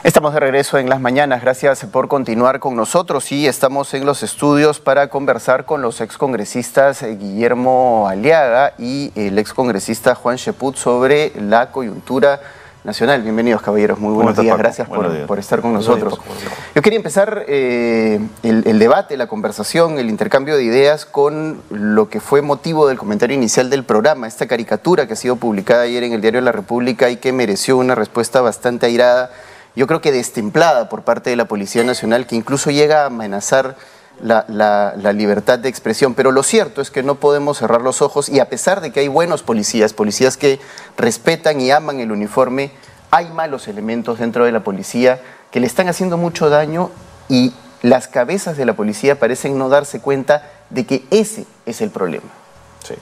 Estamos de regreso en Las Mañanas. Gracias por continuar con nosotros y estamos en los estudios para conversar con los excongresistas Guillermo Aliaga y el excongresista Juan Cheput sobre la coyuntura nacional. Bienvenidos, caballeros. Muy buenos días. Gracias por estar con nosotros. Yo quería empezar el debate, la conversación, el intercambio de ideas con lo que fue motivo del comentario inicial del programa, esta caricatura que ha sido publicada ayer en el diario La República y que mereció una respuesta bastante airada, yo creo que destemplada por parte de la Policía Nacional, que incluso llega a amenazar la libertad de expresión. Pero lo cierto es que no podemos cerrar los ojos y a pesar de que hay buenos policías que respetan y aman el uniforme, hay malos elementos dentro de la policía que le están haciendo mucho daño y las cabezas de la policía parecen no darse cuenta de que ese es el problema. Sí.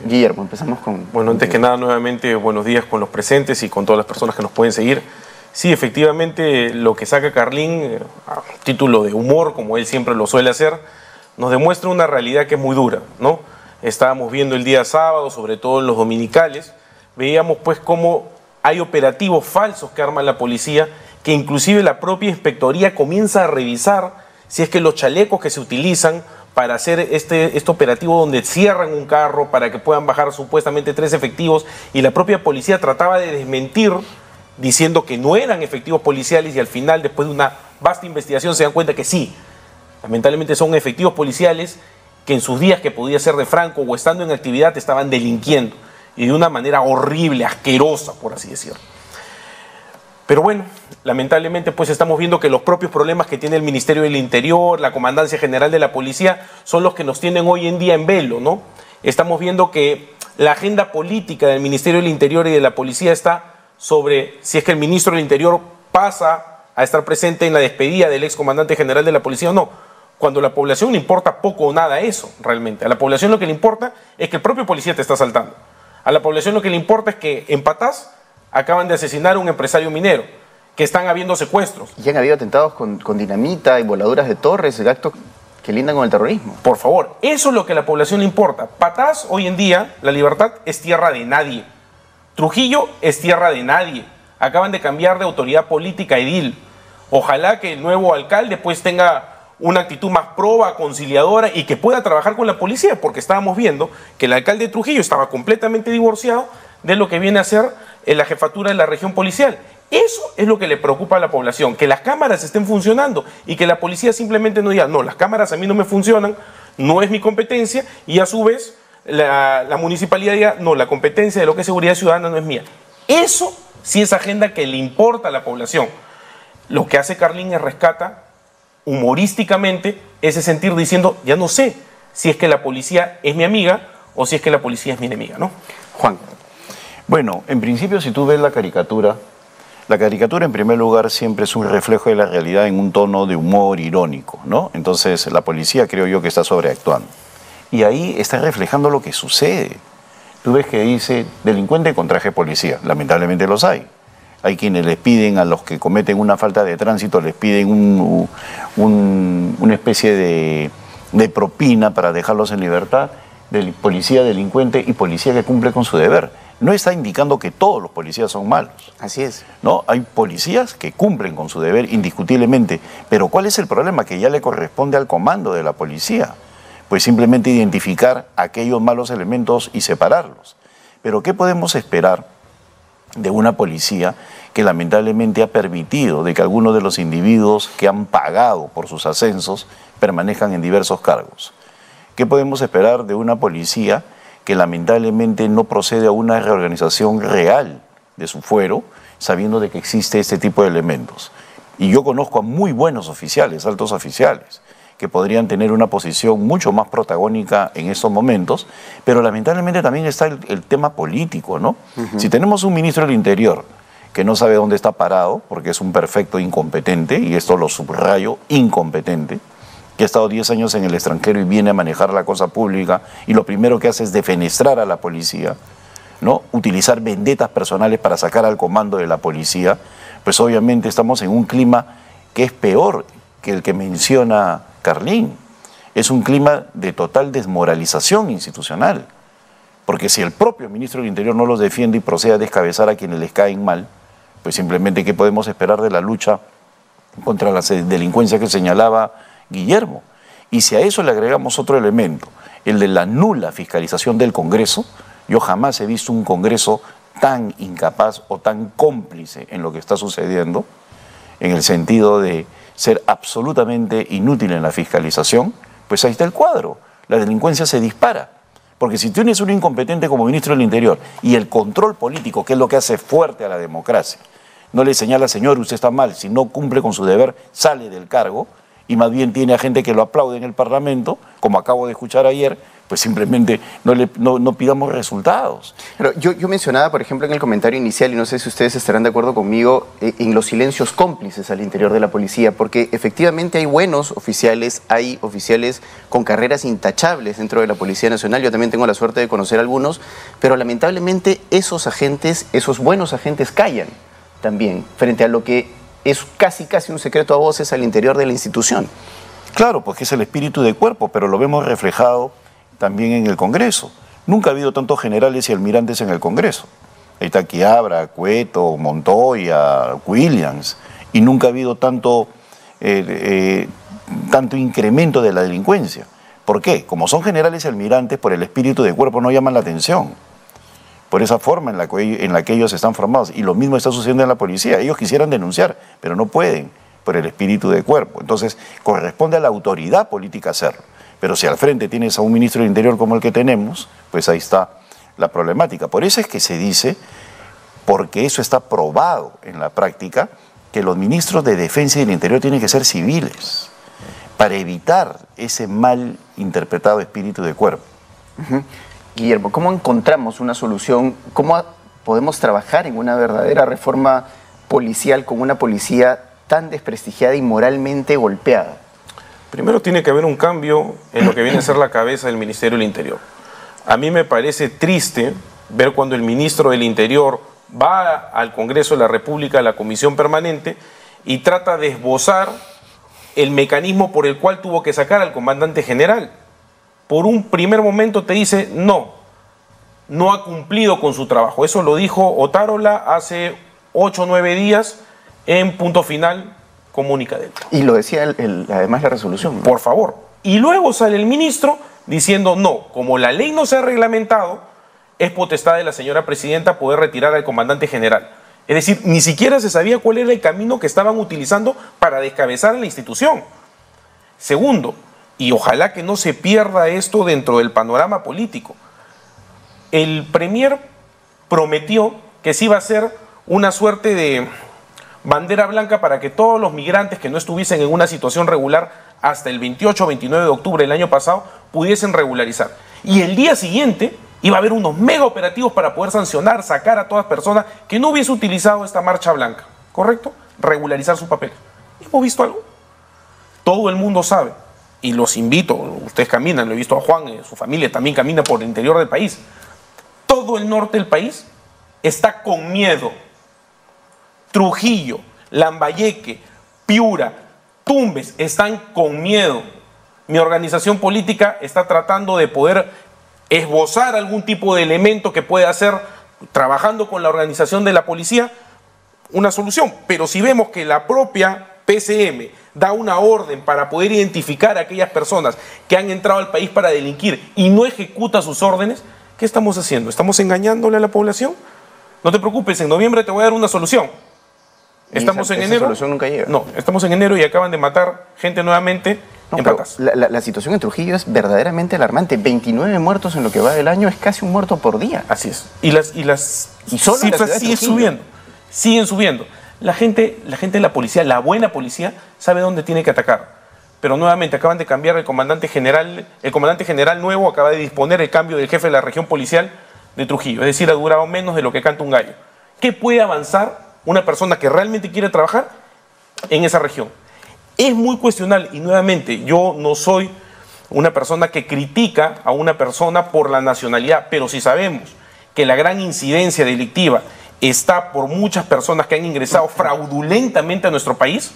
Guillermo, empezamos con... Bueno, antes que nada, nuevamente, buenos días con los presentes y con todas las personas que nos pueden seguir. Sí, efectivamente, lo que saca Carlín, a título de humor, como él siempre lo suele hacer, nos demuestra una realidad que es muy dura, ¿no? Estábamos viendo el día sábado, sobre todo en los dominicales, veíamos pues cómo hay operativos falsos que arma la policía, que inclusive la propia inspectoría comienza a revisar si es que los chalecos que se utilizan para hacer este operativo donde cierran un carro para que puedan bajar supuestamente 3 efectivos, y la propia policía trataba de desmentir diciendo que no eran efectivos policiales, y al final, después de una vasta investigación, se dan cuenta que sí, lamentablemente son efectivos policiales que en sus días que podía ser de franco o estando en actividad estaban delinquiendo, y de una manera horrible, asquerosa, por así decirlo. Pero bueno, lamentablemente pues estamos viendo que los propios problemas que tiene el Ministerio del Interior, la Comandancia General de la Policía, son los que nos tienen hoy en día en velo, ¿no? Estamos viendo que la agenda política del Ministerio del Interior y de la Policía está sobre si es que el ministro del Interior pasa a estar presente en la despedida del excomandante general de la policía o no, cuando a la población le importa poco o nada eso, realmente. A la población lo que le importa es que el propio policía te está asaltando. A la población lo que le importa es que en Patás acaban de asesinar a un empresario minero, que están habiendo secuestros. Y han habido atentados con dinamita y voladuras de torres, actos que lindan con el terrorismo. Por favor, eso es lo que a la población le importa. Patás, hoy en día, La Libertad es tierra de nadie. Trujillo es tierra de nadie. Acaban de cambiar de autoridad política a edil. Ojalá que el nuevo alcalde pues tenga una actitud más proba, conciliadora y que pueda trabajar con la policía, porque estábamos viendo que el alcalde de Trujillo estaba completamente divorciado de lo que viene a ser la jefatura de la región policial. Eso es lo que le preocupa a la población, que las cámaras estén funcionando y que la policía simplemente no diga, no, las cámaras a mí no me funcionan, no es mi competencia, y a su vez la municipalidad diga, no, la competencia de lo que es seguridad ciudadana no es mía. Eso sí es agenda que le importa a la población. Lo que hace Carlín es rescata humorísticamente ese sentir diciendo, ya no sé si es que la policía es mi amiga o si es que la policía es mi enemiga, ¿no? Juan. Bueno, en principio, si tú ves la caricatura en primer lugar siempre es un reflejo de la realidad en un tono de humor irónico, ¿no? Entonces la policía creo yo que está sobreactuando. Y ahí está reflejando lo que sucede. Tú ves que dice delincuente con traje policía. Lamentablemente los hay. Hay quienes les piden a los que cometen una falta de tránsito, les piden una especie de propina para dejarlos en libertad. Policía delincuente y policía que cumple con su deber. No está indicando que todos los policías son malos. Así es. No, hay policías que cumplen con su deber indiscutiblemente. Pero ¿cuál es el problema? Que ya le corresponde al comando de la policía. Pues simplemente identificar aquellos malos elementos y separarlos. Pero ¿qué podemos esperar de una policía que lamentablemente ha permitido de que algunos de los individuos que han pagado por sus ascensos permanezcan en diversos cargos? ¿Qué podemos esperar de una policía que lamentablemente no procede a una reorganización real de su fuero, sabiendo de que existe este tipo de elementos? Y yo conozco a muy buenos oficiales, altos oficiales, que podrían tener una posición mucho más protagónica en estos momentos, pero lamentablemente también está el tema político, ¿no? Si tenemos un ministro del Interior que no sabe dónde está parado, porque es un perfecto incompetente, y esto lo subrayo, incompetente, que ha estado 10 años en el extranjero y viene a manejar la cosa pública, y lo primero que hace es defenestrar a la policía, ¿no? Utilizar vendetas personales para sacar al comando de la policía, pues obviamente estamos en un clima que es peor que el que menciona Carlín. Es un clima de total desmoralización institucional, porque si el propio ministro del Interior no los defiende y procede a descabezar a quienes les caen mal, Pues simplemente, ¿qué podemos esperar de la lucha contra la delincuencia que señalaba Guillermo? Y si a eso le agregamos otro elemento, el de la nula fiscalización del Congreso, yo jamás he visto un Congreso tan incapaz o tan cómplice en lo que está sucediendo, en el sentido de ser absolutamente inútil en la fiscalización, pues ahí está el cuadro. La delincuencia se dispara. Porque si tienes un incompetente como ministro del Interior y el control político, que es lo que hace fuerte a la democracia, no le señala, señor, usted está mal, si no cumple con su deber, sale del cargo, y más bien tiene a gente que lo aplaude en el Parlamento, como acabo de escuchar ayer, pues simplemente no pidamos resultados. Pero yo mencionaba, por ejemplo, en el comentario inicial, y no sé si ustedes estarán de acuerdo conmigo, en los silencios cómplices al interior de la policía, porque efectivamente hay buenos oficiales, hay oficiales con carreras intachables dentro de la Policía Nacional. Yo también tengo la suerte de conocer algunos, pero lamentablemente esos agentes, esos buenos agentes callan también frente a lo que es casi un secreto a voces al interior de la institución. Claro, porque es el espíritu de cuerpo, pero lo vemos reflejado también en el Congreso. Nunca ha habido tantos generales y almirantes en el Congreso. Ahí está Quiabra, Cueto, Montoya, Williams, y nunca ha habido tanto incremento de la delincuencia. ¿Por qué? Como son generales y almirantes, por el espíritu de cuerpo no llaman la atención. Por esa forma en la que ellos están formados. Y lo mismo está sucediendo en la policía. Ellos quisieran denunciar, pero no pueden por el espíritu de cuerpo. Entonces, corresponde a la autoridad política hacerlo. Pero si al frente tienes a un ministro del Interior como el que tenemos, pues ahí está la problemática. Por eso es que se dice, porque eso está probado en la práctica, que los ministros de Defensa y del Interior tienen que ser civiles, para evitar ese mal interpretado espíritu de cuerpo. Guillermo, ¿cómo encontramos una solución? ¿Cómo podemos trabajar en una verdadera reforma policial con una policía tan desprestigiada y moralmente golpeada? Primero tiene que haber un cambio en lo que viene a ser la cabeza del Ministerio del Interior. A mí me parece triste ver cuando el ministro del Interior va al Congreso de la República, a la Comisión Permanente, y trata de esbozar el mecanismo por el cual tuvo que sacar al comandante general. Por un primer momento te dice, no ha cumplido con su trabajo. Eso lo dijo Otárola hace 8 o 9 días en Punto Final Comunica Delta. Y lo decía además la resolución, ¿no? Por favor. Y luego sale el ministro diciendo, no, como la ley no se ha reglamentado, es potestad de la señora presidenta poder retirar al comandante general. Es decir, ni siquiera se sabía cuál era el camino que estaban utilizando para descabezar a la institución. Segundo, y ojalá que no se pierda esto dentro del panorama político, el premier prometió que sí iba a ser una suerte de bandera blanca para que todos los migrantes que no estuviesen en una situación regular hasta el 28 o 29 de octubre del año pasado pudiesen regularizar. Y el día siguiente iba a haber unos mega operativos para poder sancionar, sacar a todas personas que no hubiese utilizado esta marcha blanca, ¿correcto? Regularizar su papel. ¿Hemos visto algo? Todo el mundo sabe, y los invito, ustedes caminan, lo he visto a Juan, su familia también camina por el interior del país. Todo el norte del país está con miedo. Trujillo, Lambayeque, Piura, Tumbes están con miedo. Mi organización política está tratando de poder esbozar algún tipo de elemento que pueda hacer, trabajando con la organización de la policía, una solución. Pero si vemos que la propia PCM da una orden para poder identificar a aquellas personas que han entrado al país para delinquir y no ejecuta sus órdenes, ¿qué estamos haciendo? ¿Estamos engañándole a la población? No te preocupes, en noviembre te voy a dar una solución. Estamos en enero. Esa solución nunca llega. No, estamos en enero y acaban de matar gente nuevamente en Patas. La situación en Trujillo es verdaderamente alarmante. 29 muertos en lo que va del año, es casi un muerto por día. Así es. Y las cifras siguen subiendo. Siguen subiendo. La gente de la policía, la buena policía, sabe dónde tiene que atacar. Pero nuevamente acaban de cambiar el comandante general nuevo acaba de disponer el cambio del jefe de la región policial de Trujillo. Es decir, ha durado menos de lo que canta un gallo. ¿Qué puede avanzar una persona que realmente quiere trabajar en esa región? Es muy cuestionable y nuevamente yo no soy una persona que critica a una persona por la nacionalidad, pero si sabemos que la gran incidencia delictiva está por muchas personas que han ingresado fraudulentamente a nuestro país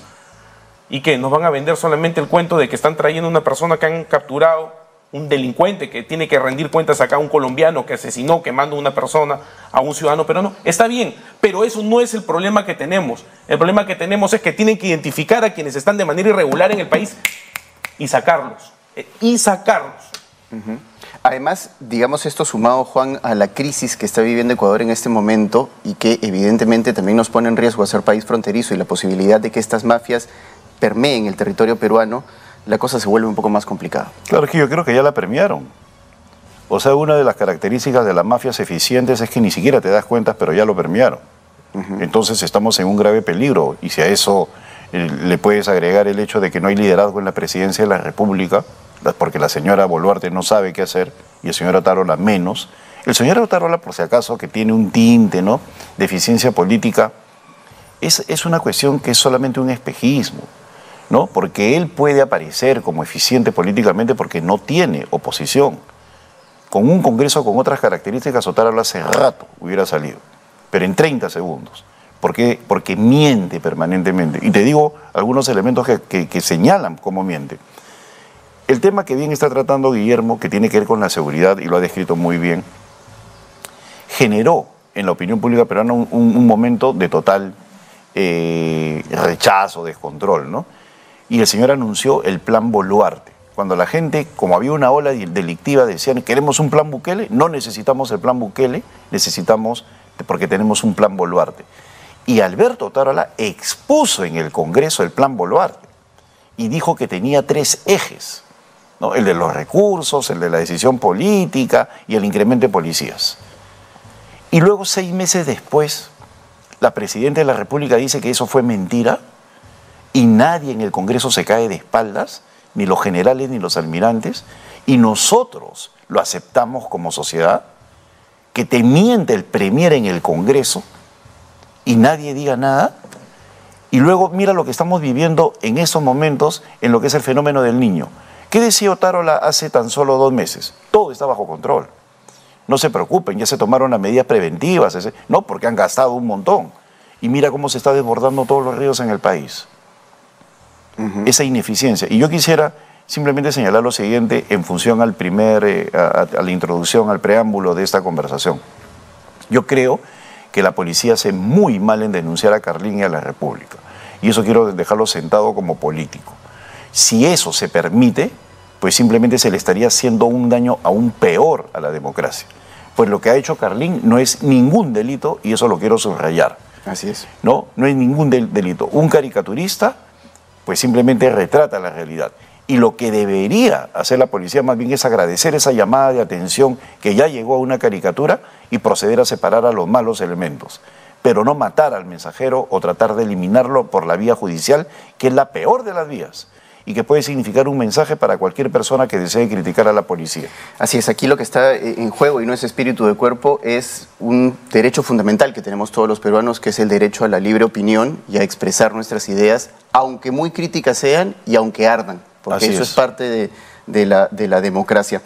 y que nos van a vender solamente el cuento de que están trayendo una persona que han capturado un delincuente que tiene que rendir cuentas acá, un colombiano que asesinó, que manda a una persona, a un ciudadano peruano, está bien, pero eso no es el problema que tenemos. El problema que tenemos es que tienen que identificar a quienes están de manera irregular en el país y sacarlos. Además, digamos esto sumado, Juan, a la crisis que está viviendo Ecuador en este momento y que evidentemente también nos pone en riesgo a ser país fronterizo y la posibilidad de que estas mafias permeen el territorio peruano, la cosa se vuelve un poco más complicada. Claro, es que yo creo que ya la premiaron. O sea, una de las características de las mafias eficientes es que ni siquiera te das cuenta, pero ya lo premiaron. Entonces estamos en un grave peligro, y si a eso le puedes agregar el hecho de que no hay liderazgo en la presidencia de la República, porque la señora Boluarte no sabe qué hacer y el señor Otárola menos. El señor Otárola, por si acaso, que tiene un tinte, ¿no?, de eficiencia política, es una cuestión que es solamente un espejismo, ¿no? Porque él puede aparecer como eficiente políticamente porque no tiene oposición. Con un Congreso con otras características, Otárola hace rato hubiera salido, pero en 30 segundos. ¿Por qué? Porque miente permanentemente. Y te digo algunos elementos que señalan cómo miente. El tema que bien está tratando Guillermo, que tiene que ver con la seguridad, y lo ha descrito muy bien, generó en la opinión pública peruana un momento de total rechazo, descontrol, ¿no? Y el señor anunció el plan Boluarte. Cuando la gente, como había una ola delictiva, decían, queremos un plan Bukele, no necesitamos el plan Bukele, necesitamos, porque tenemos un plan Boluarte. Y Alberto Otárola expuso en el Congreso el plan Boluarte y dijo que tenía 3 ejes, ¿no? El de los recursos, el de la decisión política y el incremento de policías. Y luego, 6 meses después, la Presidenta de la República dice que eso fue mentira y nadie en el Congreso se cae de espaldas, ni los generales ni los almirantes, y nosotros lo aceptamos como sociedad, que te miente el Premier en el Congreso y nadie diga nada. Y luego mira lo que estamos viviendo en esos momentos en lo que es el fenómeno del Niño. ¿Qué decía Otárola hace tan solo 2 meses? Todo está bajo control. No se preocupen, ya se tomaron las medidas preventivas. No, porque han gastado un montón. Y mira cómo se está desbordando todos los ríos en el país. Esa ineficiencia. Y yo quisiera simplemente señalar lo siguiente en función al a la introducción, al preámbulo de esta conversación. Yo creo que la policía hace muy mal en denunciar a Carlin y a la República. Y eso quiero dejarlo sentado como político. Si eso se permite, pues simplemente se le estaría haciendo un daño aún peor a la democracia. Pues lo que ha hecho Carlin no es ningún delito, y eso lo quiero subrayar. Así es. No es ningún delito. Un caricaturista, pues simplemente retrata la realidad. Y lo que debería hacer la policía más bien es agradecer esa llamada de atención que ya llegó a una caricatura y proceder a separar a los malos elementos. Pero no matar al mensajero o tratar de eliminarlo por la vía judicial, que es la peor de las vías y que puede significar un mensaje para cualquier persona que desee criticar a la policía. Así es, aquí lo que está en juego, y no es espíritu de cuerpo, es un derecho fundamental que tenemos todos los peruanos, que es el derecho a la libre opinión y a expresar nuestras ideas, aunque muy críticas sean y aunque ardan, porque eso es parte de la democracia.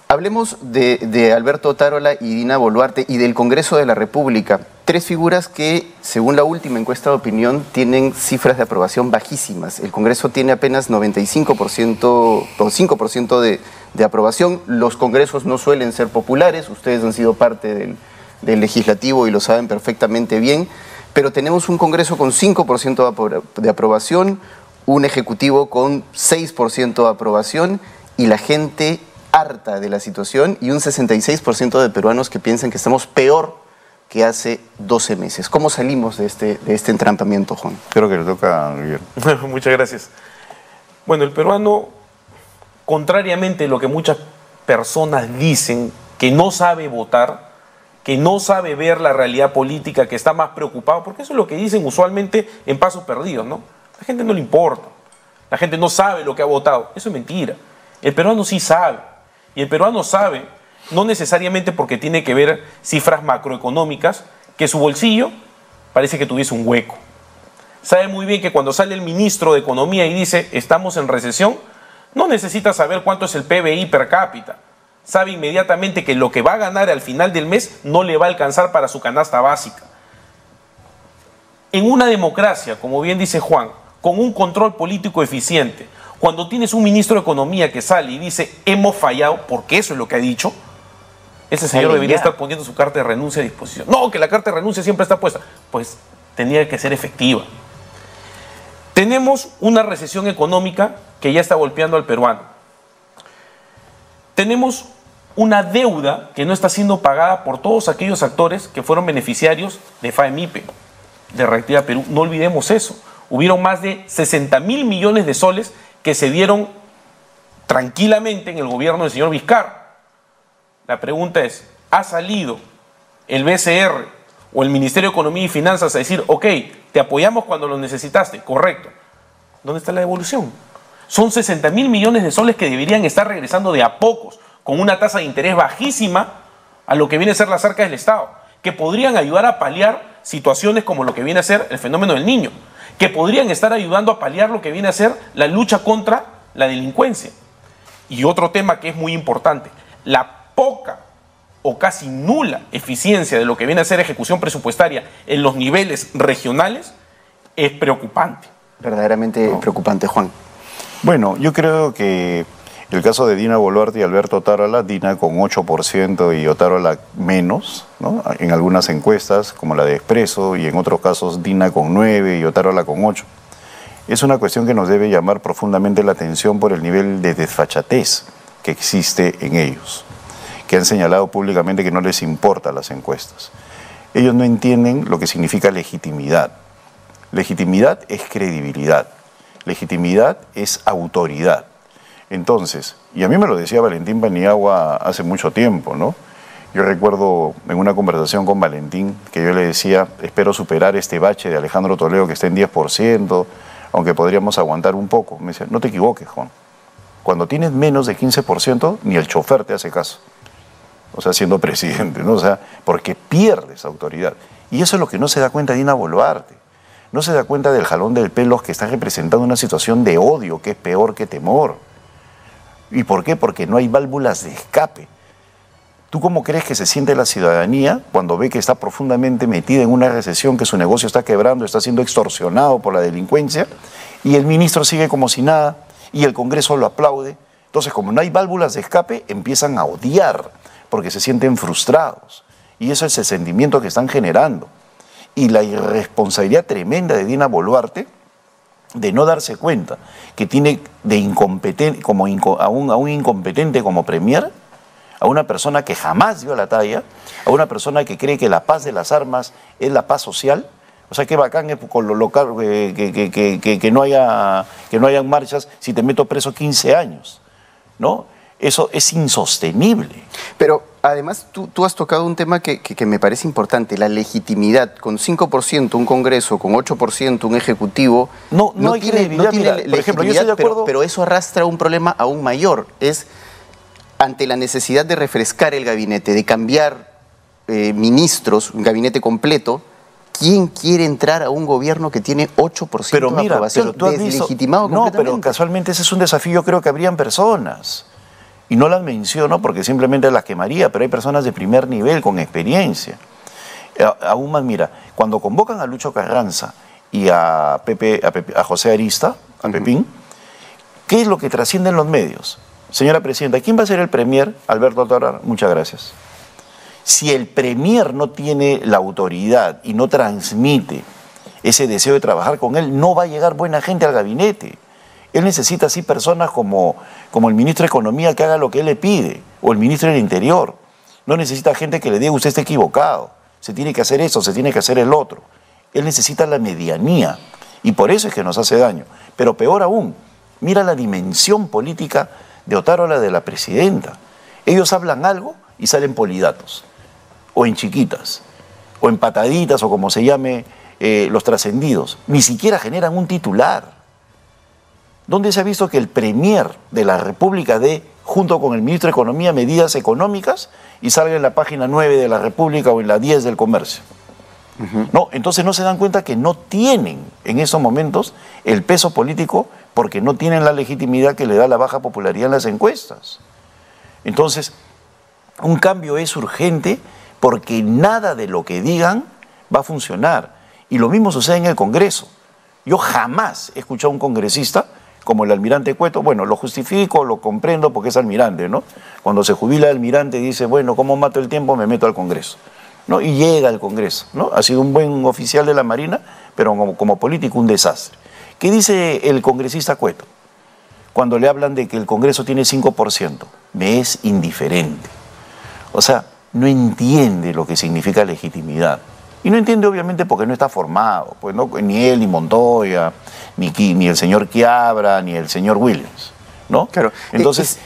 Hablemos de Alberto Otárola y Dina Boluarte y del Congreso de la República. 3 figuras que, según la última encuesta de opinión, tienen cifras de aprobación bajísimas. El Congreso tiene apenas 95% o 5% de aprobación. Los congresos no suelen ser populares. Ustedes han sido parte del legislativo y lo saben perfectamente bien. Pero tenemos un Congreso con 5% de aprobación, un Ejecutivo con 6% de aprobación y la gente harta de la situación, y un 66% de peruanos que piensan que estamos peor que hace 12 meses. ¿Cómo salimos de este entrampamiento, Juan? Creo que le toca a Guillermo. Muchas gracias. Bueno, el peruano, contrariamente a lo que muchas personas dicen, que no sabe votar, que no sabe ver la realidad política, que está más preocupado, porque eso es lo que dicen usualmente en pasos perdidos, ¿no? A la gente no le importa, la gente no sabe lo que ha votado. Eso es mentira. El peruano sí sabe. Y el peruano sabe, no necesariamente porque tiene que ver cifras macroeconómicas, que su bolsillo parece que tuviese un hueco. Sabe muy bien que cuando sale el ministro de Economía y dice estamos en recesión, no necesita saber cuánto es el PBI per cápita. Sabe inmediatamente que lo que va a ganar al final del mes no le va a alcanzar para su canasta básica. En una democracia, como bien dice Juan, con un control político eficiente, Cuando tienes un ministro de Economía que sale y dice hemos fallado, porque eso es lo que ha dicho, ese señor debería estar poniendo su carta de renuncia a disposición. No, que la carta de renuncia siempre está puesta. Pues tenía que ser efectiva. Tenemos una recesión económica que ya está golpeando al peruano. Tenemos una deuda que no está siendo pagada por todos aquellos actores que fueron beneficiarios de FAEMIPE, de Reactiva Perú. No olvidemos eso. Hubieron más de 60.000 millones de soles que se dieron tranquilamente en el gobierno del señor Vizcarra. La pregunta es, ¿ha salido el BCR o el Ministerio de Economía y Finanzas a decir, ok, te apoyamos cuando lo necesitaste? Correcto. ¿Dónde está la devolución? Son 60.000 millones de soles que deberían estar regresando de a pocos, con una tasa de interés bajísima a lo que viene a ser las arcas del Estado, que podrían ayudar a paliar situaciones como lo que viene a ser el fenómeno del Niño, que podrían estar ayudando a paliar lo que viene a ser la lucha contra la delincuencia. Y otro tema que es muy importante, la poca o casi nula eficiencia de lo que viene a ser ejecución presupuestaria en los niveles regionales es preocupante. Verdaderamente preocupante, Juan. Bueno, yo creo que el caso de Dina Boluarte y Alberto Otárola, Dina con 8% y Otárola menos, ¿no? En algunas encuestas, como la de Expreso, y en otros casos Dina con 9 y Otárola con 8. Es una cuestión que nos debe llamar profundamente la atención por el nivel de desfachatez que existe en ellos, que han señalado públicamente que no les importan las encuestas. Ellos no entienden lo que significa legitimidad. Legitimidad es credibilidad. Legitimidad es autoridad. Entonces, y a mí me lo decía Valentín Paniagua hace mucho tiempo, ¿no? Yo recuerdo en una conversación con Valentín que yo le decía, espero superar este bache de Alejandro Toledo que está en 10%, aunque podríamos aguantar un poco. Me decía, no te equivoques, Juan. Cuando tienes menos de 15%, ni el chofer te hace caso. O sea, siendo presidente, ¿no? O sea, porque pierdes autoridad. Y eso es lo que no se da cuenta Dina Boluarte. No se da cuenta del jalón del pelo que está representando una situación de odio que es peor que temor. ¿Y por qué? Porque no hay válvulas de escape. ¿Tú cómo crees que se siente la ciudadanía cuando ve que está profundamente metida en una recesión, que su negocio está quebrando, está siendo extorsionado por la delincuencia, y el ministro sigue como si nada, y el Congreso lo aplaude? Entonces, como no hay válvulas de escape, empiezan a odiar, porque se sienten frustrados. Y eso es el sentimiento que están generando. Y la irresponsabilidad tremenda de Dina Boluarte de no darse cuenta que tiene de incompetente, a un incompetente como premier, a una persona que jamás dio la talla, a una persona que cree que la paz de las armas es la paz social. O sea, qué bacán es colocar que no hayan marchas si te meto preso 15 años, ¿no? Eso es insostenible. Pero además tú has tocado un tema que me parece importante, la legitimidad. Con 5% un Congreso, con 8% un Ejecutivo, no hay credibilidad. Mira, por ejemplo, yo estoy de acuerdo, pero eso arrastra un problema aún mayor. Es ante la necesidad de refrescar el gabinete, de cambiar ministros, un gabinete completo. ¿Quién quiere entrar a un gobierno que tiene 8% de aprobación? Pero tú has deslegitimado completamente. No, pero casualmente ese es un desafío, creo que habrían personas. Y no las menciono porque simplemente las quemaría, pero hay personas de primer nivel con experiencia. Aún más, mira, cuando convocan a Lucho Carranza y a José Arista, a Pepín, ¿qué es lo que trasciende en los medios? Señora Presidenta, ¿quién va a ser el premier? Alberto Otárola, muchas gracias. Si el premier no tiene la autoridad y no transmite ese deseo de trabajar con él, no va a llegar buena gente al gabinete. Él necesita así personas como el ministro de Economía que haga lo que él le pide, o el ministro del Interior. No necesita gente que le diga usted está equivocado, se tiene que hacer eso, se tiene que hacer el otro. Él necesita la medianía y por eso es que nos hace daño. Pero peor aún, mira la dimensión política de Otárola, de la presidenta. Ellos hablan algo y salen polidatos, o en chiquitas, o en pataditas, o como se llame los trascendidos. Ni siquiera generan un titular. ¿Dónde se ha visto que el premier de la República dé, junto con el ministro de Economía, medidas económicas y salga en la página 9 de la República o en la 10 del Comercio? No, entonces no se dan cuenta que no tienen en esos momentos el peso político porque no tienen la legitimidad que le da la baja popularidad en las encuestas. Entonces, un cambio es urgente porque nada de lo que digan va a funcionar. Y lo mismo sucede en el Congreso. Yo jamás he escuchado a un congresista como el almirante Cueto, bueno, lo justifico, lo comprendo porque es almirante, ¿no? Cuando se jubila el almirante dice, bueno, ¿cómo mato el tiempo? Me meto al Congreso, ¿no? Y llega al Congreso, ¿no? Ha sido un buen oficial de la Marina, pero como político un desastre. ¿Qué dice el congresista Cueto? Cuando le hablan de que el Congreso tiene 5%, me es indiferente. O sea, no entiende lo que significa legitimidad. Y no entiende obviamente porque no está formado, pues no, ni él, ni Montoya, ni el señor Quiabra, ni el señor Williams, ¿no? Claro, entonces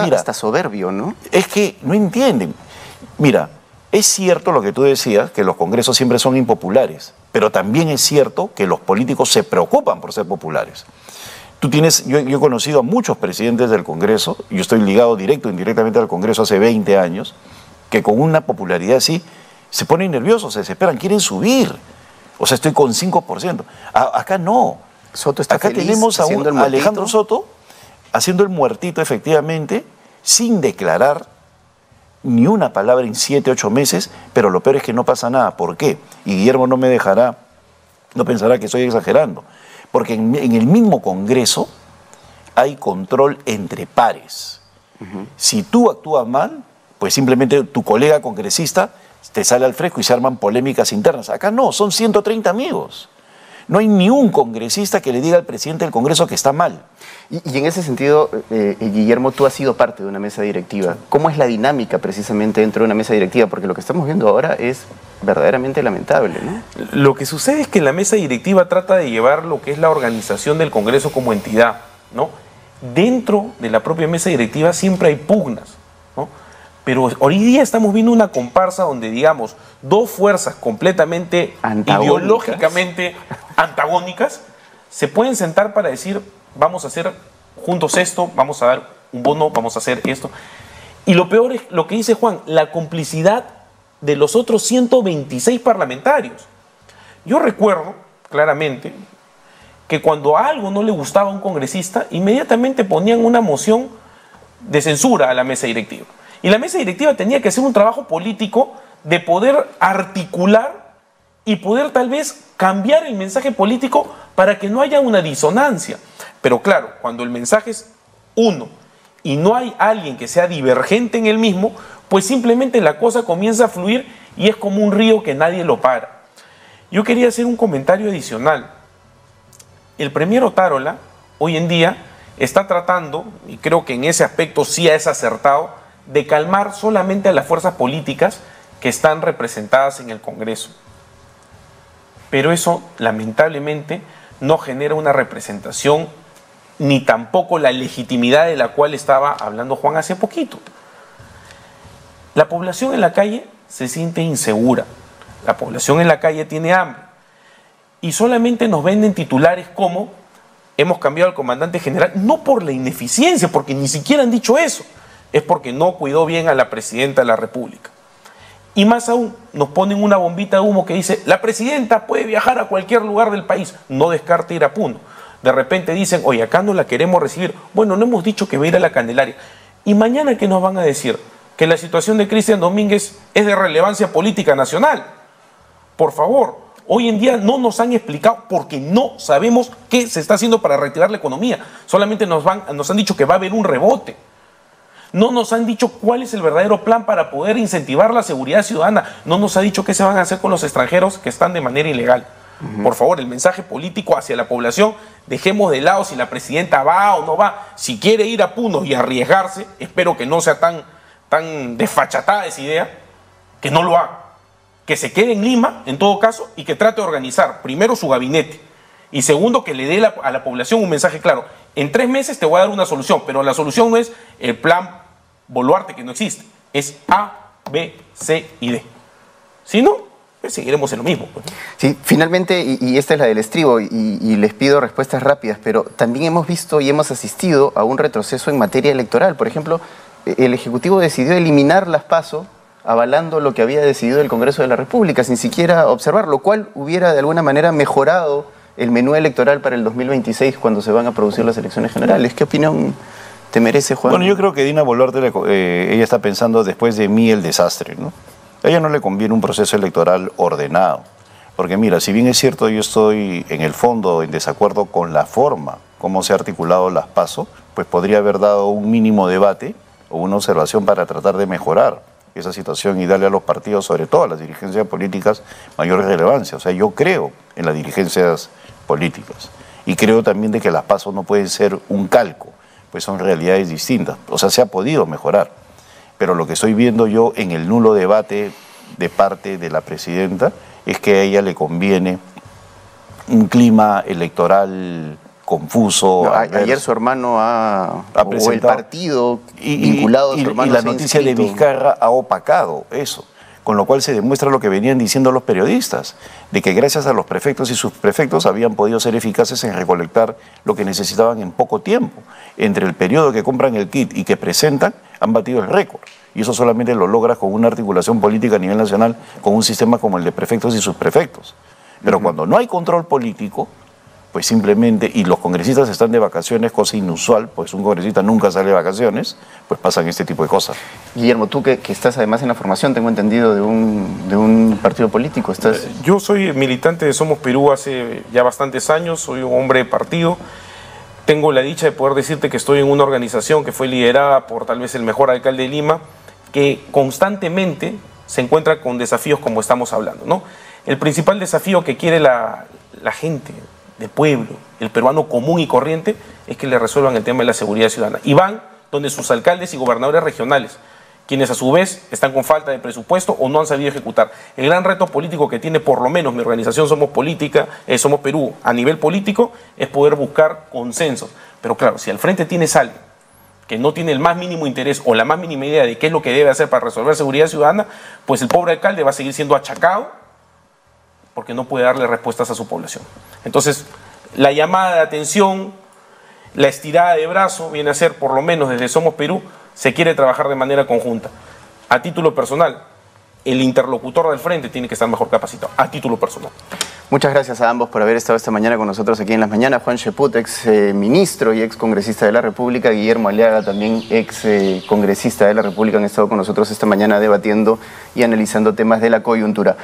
mira, hasta soberbio, ¿no? Es que no entienden. Mira, es cierto lo que tú decías, que los congresos siempre son impopulares, pero también es cierto que los políticos se preocupan por ser populares. Yo he conocido a muchos presidentes del Congreso, yo estoy ligado directo o indirectamente al Congreso hace 20 años, que con una popularidad así se ponen nerviosos, se desesperan, quieren subir. O sea, estoy con 5%. Acá no. Soto está acá feliz tenemos a Alejandro Soto haciendo el muertito efectivamente, sin declarar ni una palabra en 7, 8 meses, pero lo peor es que no pasa nada. ¿Por qué? Y Guillermo no me dejará, no pensará que estoy exagerando. Porque en el mismo Congreso hay control entre pares. Si tú actúas mal, pues simplemente tu colega congresista te sale al fresco y se arman polémicas internas. Acá no, son 130 amigos. No hay ni un congresista que le diga al presidente del Congreso que está mal. Y en ese sentido, Guillermo, tú has sido parte de una mesa directiva. ¿Cómo es la dinámica precisamente dentro de una mesa directiva? Porque lo que estamos viendo ahora es verdaderamente lamentable, ¿no? Lo que sucede es que la mesa directiva trata de llevar lo que es la organización del Congreso como entidad, ¿no? Dentro de la propia mesa directiva siempre hay pugnas, ¿no? Pero hoy día estamos viendo una comparsa donde, digamos, dos fuerzas completamente ideológicamente antagónicas se pueden sentar para decir, vamos a hacer juntos esto, vamos a dar un bono, vamos a hacer esto. Y lo peor es lo que dice Juan, la complicidad de los otros 126 parlamentarios. Yo recuerdo claramente que cuando a algo no le gustaba a un congresista, inmediatamente ponían una moción de censura a la mesa directiva. Y la mesa directiva tenía que hacer un trabajo político de poder articular y poder tal vez cambiar el mensaje político para que no haya una disonancia. Pero claro, cuando el mensaje es uno y no hay alguien que sea divergente en el mismo, pues simplemente la cosa comienza a fluir y es como un río que nadie lo para. Yo quería hacer un comentario adicional. El premier Otárola hoy en día está tratando, y creo que en ese aspecto sí es acertado, de calmar solamente a las fuerzas políticas que están representadas en el Congreso. Pero eso, lamentablemente, no genera una representación ni tampoco la legitimidad de la cual estaba hablando Juan hace poquito. La población en la calle se siente insegura, la población en la calle tiene hambre y solamente nos venden titulares como hemos cambiado al comandante general, no por la ineficiencia, porque ni siquiera han dicho eso, es porque no cuidó bien a la presidenta de la República. Y más aún, nos ponen una bombita de humo que dice, la presidenta puede viajar a cualquier lugar del país, no descarte ir a Puno. De repente dicen, oye, acá no la queremos recibir. Bueno, no hemos dicho que va a ir a la Candelaria. ¿Y mañana qué nos van a decir? Que la situación de Cristian Domínguez es de relevancia política nacional. Por favor, hoy en día no nos han explicado porque no sabemos qué se está haciendo para reactivar la economía. Solamente nos han dicho que va a haber un rebote. No nos han dicho cuál es el verdadero plan para poder incentivar la seguridad ciudadana. No nos ha dicho qué se van a hacer con los extranjeros que están de manera ilegal. Por favor, el mensaje político hacia la población, dejemos de lado si la presidenta va o no va. Si quiere ir a Puno y arriesgarse, espero que no sea tan desfachatada esa idea, que no lo haga. Que se quede en Lima, en todo caso, y que trate de organizar, primero, su gabinete. Y segundo, que le dé a la población un mensaje claro. En 3 meses te voy a dar una solución, pero la solución no es el plan Boluarte, que no existe. Es A, B, C y D. Si no, pues seguiremos en lo mismo. Pues. Sí, finalmente, y esta es la del estribo, y les pido respuestas rápidas, pero también hemos visto y hemos asistido a un retroceso en materia electoral. Por ejemplo, el Ejecutivo decidió eliminar las PASO, avalando lo que había decidido el Congreso de la República, sin siquiera observar, lo cual hubiera de alguna manera mejorado el menú electoral para el 2026 cuando se van a producir las elecciones generales. ¿Qué opinión te merece, Juan? Bueno, yo creo que Dina Boluarte, ella está pensando después de mí el desastre, ¿no? A ella no le conviene un proceso electoral ordenado. Porque mira, si bien es cierto, yo estoy en el fondo en desacuerdo con la forma, cómo se ha articulado las PASO, pues podría haber dado un mínimo debate o una observación para tratar de mejorar esa situación y darle a los partidos, sobre todo a las dirigencias políticas, mayor relevancia. O sea, yo creo en las dirigencias políticas y creo también de que las PASO no pueden ser un calco, pues son realidades distintas. O sea, se ha podido mejorar, pero lo que estoy viendo yo en el nulo debate de parte de la presidenta es que a ella le conviene un clima electoral confuso. No, ayer su hermano o el partido vinculado a su hermano. Y la noticia de Vizcarra ha opacado eso, con lo cual se demuestra lo que venían diciendo los periodistas, de que gracias a los prefectos y subprefectos habían podido ser eficaces en recolectar lo que necesitaban en poco tiempo. Entre el periodo que compran el kit y que presentan, han batido el récord. Y eso solamente lo logras con una articulación política a nivel nacional, con un sistema como el de prefectos y subprefectos. Pero cuando no hay control político, pues simplemente, y los congresistas están de vacaciones, cosa inusual, pues un congresista nunca sale de vacaciones, pues pasan este tipo de cosas. Guillermo, tú que estás además en la formación, tengo entendido, de un partido político. Yo soy militante de Somos Perú hace ya bastantes años, soy un hombre de partido. Tengo la dicha de poder decirte que estoy en una organización que fue liderada por tal vez el mejor alcalde de Lima, que constantemente se encuentra con desafíos como estamos hablando, ¿no? El principal desafío que quiere la gente del pueblo, el peruano común y corriente, es que le resuelvan el tema de la seguridad ciudadana. Y van donde sus alcaldes y gobernadores regionales, quienes a su vez están con falta de presupuesto o no han sabido ejecutar. El gran reto político que tiene por lo menos mi organización Somos Perú a nivel político es poder buscar consensos. Pero claro, si al frente tienes alguien que no tiene el más mínimo interés o la más mínima idea de qué es lo que debe hacer para resolver seguridad ciudadana, pues el pobre alcalde va a seguir siendo achacado porque no puede darle respuestas a su población. Entonces, la llamada de atención, la estirada de brazo viene a ser, por lo menos desde Somos Perú, se quiere trabajar de manera conjunta. A título personal, el interlocutor del frente tiene que estar mejor capacitado, a título personal. Muchas gracias a ambos por haber estado esta mañana con nosotros aquí en Las Mañanas. Juan Cheput, ex ministro y ex congresista de la República. Guillermo Aliaga, también ex congresista de la República, han estado con nosotros esta mañana debatiendo y analizando temas de la coyuntura.